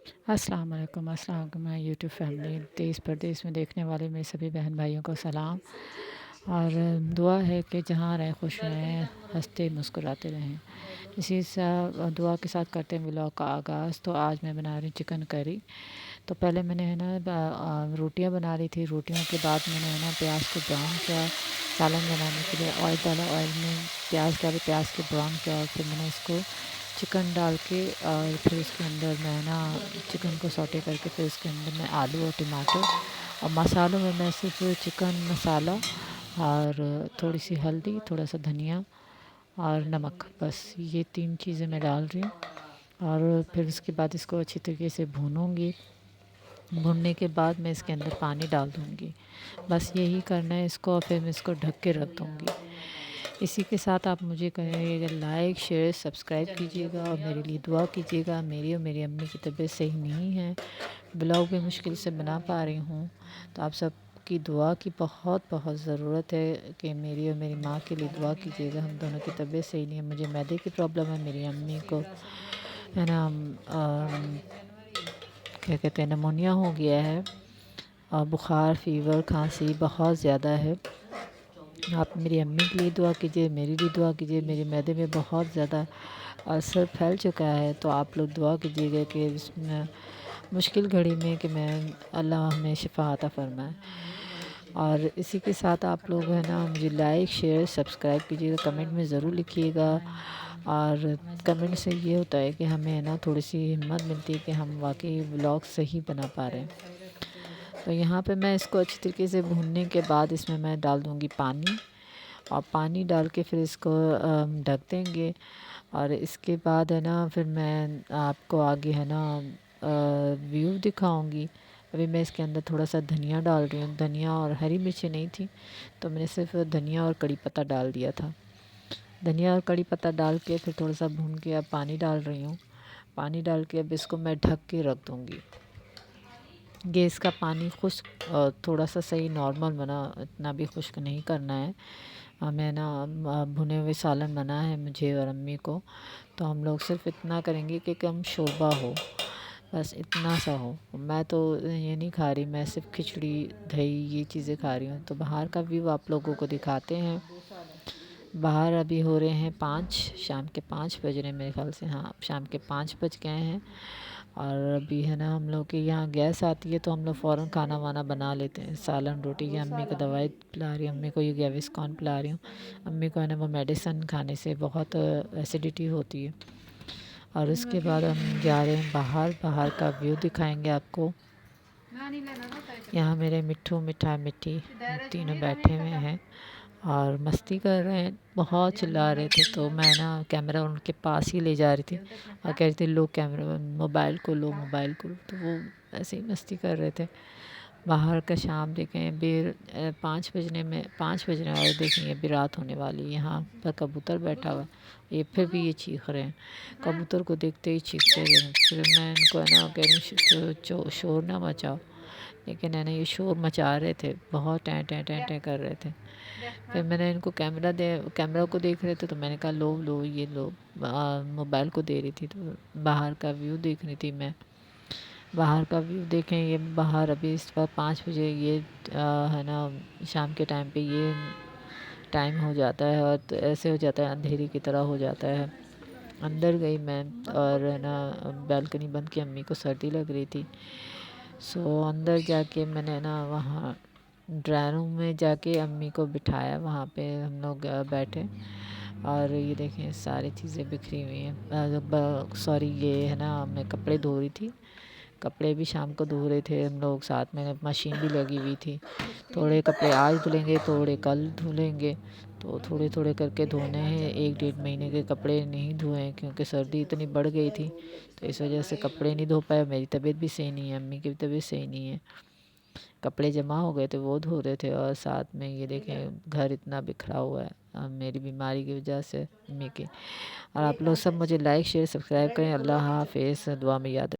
السلام علیکم میں یوٹیوب فیملی دیس پردیس میں دیکھنے والے میرے سبھی بہن بھائیوں کو سلام، اور دعا ہے کہ جہاں رہیں خوش رہیں، ہنستے مسکراتے رہیں۔ اسی دعا کے ساتھ کرتے ہیں ولاگ کا آغاز۔ تو آج میں بنا رہی ہوں چکن کری۔ تو پہلے میں نے روٹیاں بنا رہی تھی، روٹیوں کے بعد میں نے پیاز کو براؤن کیا، سالن بنانے کے لیے آئل ڈالا، آئل میں پیاز ڈالے، پیاز کو براؤن کیا، اور پھر میں نے اس کو چکن ڈال کے، اور پھر اس کے اندر میں چکن کو سوٹے کر کے، پھر اس کے اندر میں آلو اور ٹماٹر، اور مسالوں میں صرف چکن مسالہ اور تھوڑی سی ہلدی، تھوڑا سا دھنیا اور نمک، بس یہ 3 چیزیں میں ڈال رہی ہوں۔ اور پھر اس کے بعد اس کو اچھی طریقے سے بھونوں گی۔ بھوننے کے بعد میں اس کے اندر پانی ڈال دوں گی، بس یہی کرنا ہے اس کو، اور پھر میں اس کو ڈھک کے رکھ دوں گی۔ اسی کے ساتھ آپ مجھے کہیں گا لائک شیئر سبسکرائب کیجیے گا، اور میرے لیے دعا کیجیے گا۔ میری اور میری امی کی طبیعت صحیح نہیں ہے، بلاگ بھی مشکل سے بنا پا رہی ہوں، تو آپ سب کی دعا کی بہت بہت ضرورت ہے کہ میری اور میری ماں کے لیے دعا کیجیے گا۔ ہم دونوں کی طبیعت صحیح نہیں ہے، مجھے معدے کی پرابلم ہے، میری امی کو ہے نا کیا کہتے ہیں نمونیا ہو گیا ہے، اور بخار، فیور، کھانسی بہت زیادہ ہے۔ آپ میری امی کے لیے دعا کیجیے، میری لیے دعا کیجیے۔ میرے معدے میں بہت زیادہ السر پھیل چکا ہے، تو آپ لوگ دعا کیجیے گا کہ اس میں مشکل گھڑی میں کہ اللہ ہمیں شفا عطا فرمائے۔ اور اسی کے ساتھ آپ لوگ مجھے لائک شیئر سبسکرائب کیجیے گا، کمنٹ میں ضرور لکھیے گا، اور کمنٹ سے یہ ہوتا ہے کہ ہمیں تھوڑی سی ہمت ملتی ہے کہ ہم واقعی ولاگ صحیح بنا پا رہے ہیں۔ تو یہاں پہ میں اس کو اچھی طریقے سے بھوننے کے بعد اس میں ڈال دوں گی پانی، اور پانی ڈال کے پھر اس کو ڈھک دیں گے۔ اور اس کے بعد پھر میں آپ کو آگے ویو دکھاؤں گی۔ ابھی میں اس کے اندر تھوڑا سا دھنیا ڈال رہی ہوں، دھنیا اور ہری مرچیں نہیں تھی تو میں نے صرف دھنیا اور کڑی پتہ ڈال دیا تھا۔ دھنیا اور کڑی پتہ ڈال کے پھر تھوڑا سا بھون کے اب پانی ڈال رہی ہوں۔ پانی ڈال کے اب اس کو میں ڈھک کے رکھ دوں گی۔ گیس کا پانی خشک تھوڑا سا صحیح نارمل بنا، اتنا بھی خشک نہیں کرنا ہے۔ ہمیں بھنے ہوئے سالن بنا ہے مجھے اور امی کو، تو ہم لوگ صرف اتنا کریں گے کہ کم شوربہ ہو، بس اتنا سا ہو۔ میں تو یہ نہیں کھا رہی، میں صرف کھچڑی دہی یہ چیزیں کھا رہی ہوں۔ تو باہر کا ویو آپ لوگوں کو دکھاتے ہیں۔ باہر ابھی ہو رہے ہیں 5، شام کے 5 بج رہے ہیں میرے خیال سے، ہاں شام کے 5 بج گئے ہیں۔ اور ابھی ہم لوگ کے یہاں گیس آتی ہے تو ہم لوگ فوراً کھانا وانا بنا لیتے ہیں، سالن روٹی۔ یہ امی کو دوائی پلا رہی ہوں، امی کو یہ گیویسکون پلا رہی ہوں۔ امی کو وہ میڈیسن کھانے سے بہت ایسیڈیٹی ہوتی ہے۔ اور اس کے بعد ہم جا رہے ہیں باہر، باہر کا ویو دکھائیں گے آپ کو۔ یہاں میرے مٹھو، مٹھا، مٹھی تینوں بیٹھے ہوئے ہیں اور مستی کر رہے ہیں، بہت چلا رہے تھے، تو میں کیمرہ ان کے پاس ہی لے جا رہی تھی اور کہہ رہی تھی لو کیمرہ، موبائل کو لو، موبائل کو لو، تو وہ ایسے ہی مستی کر رہے تھے۔ باہر کا شام دیکھیں، 5 بجنے والے دیکھیں، ابھی رات ہونے والی۔ یہاں پر کبوتر بیٹھا ہوا ہے، یہ پھر بھی یہ چیخ رہے ہیں، کبوتر کو دیکھتے ہی چیختے رہے۔ پھر میں ان کو کہہ رہی ہوں شور نہ مچاؤ، لیکن یہ شور مچا رہے تھے، بہت ٹیں ٹیں ٹیں ٹیں کر رہے تھے۔ پھر میں نے ان کو کیمرہ کو دیکھ رہے تھے تو میں نے کہا لو لو یہ لو، موبائل کو دے رہی تھی۔ تو باہر کا ویو دیکھ رہی تھی میں، باہر کا ویو دیکھیں۔ یہ باہر ابھی اس وقت 5 بجے، یہ شام کے ٹائم پہ یہ ٹائم ہو جاتا ہے، اور ایسے ہو جاتا ہے اندھیری کی طرح ہو جاتا ہے۔ اندر گئی میں اور بالکنی بند کی، امی کو سردی لگ رہی تھی، سو اندر جا کے میں نے وہاں ڈرائنگ روم میں جا کے امی کو بٹھایا، وہاں پہ ہم لوگ بیٹھے۔ اور یہ دیکھیں ساری چیزیں بکھری ہوئی ہیں، سوری یہ میں کپڑے دھو رہی تھی، کپڑے بھی شام کو دھو رہے تھے ہم لوگ ساتھ میں، مشین بھی لگی ہوئی تھی۔ تھوڑے کپڑے آج دھلیں گے، تھوڑے کل دھلیں گے، تو تھوڑے تھوڑے کر کے دھونے ہیں۔ 1 1.5 مہینے کے کپڑے نہیں دھوئے ہیں کیونکہ سردی اتنی بڑھ گئی تھی، تو اس وجہ سے کپڑے نہیں دھو پائے۔ میری طبیعت بھی صحیح نہیں ہے، امی کی بھی طبیعت صحیح نہیں ہے، کپڑے جمع ہو گئے تھے وہ دھو رہے تھے۔ اور ساتھ میں یہ دیکھیں گھر اتنا بکھرا ہوا ہے میری بیماری کی وجہ سے، امی کی۔ اور آپ لوگ سب مجھے لائک شیئر سبسکرائب کریں۔ اللہ حافظ، دعا میں یاد رکھیں۔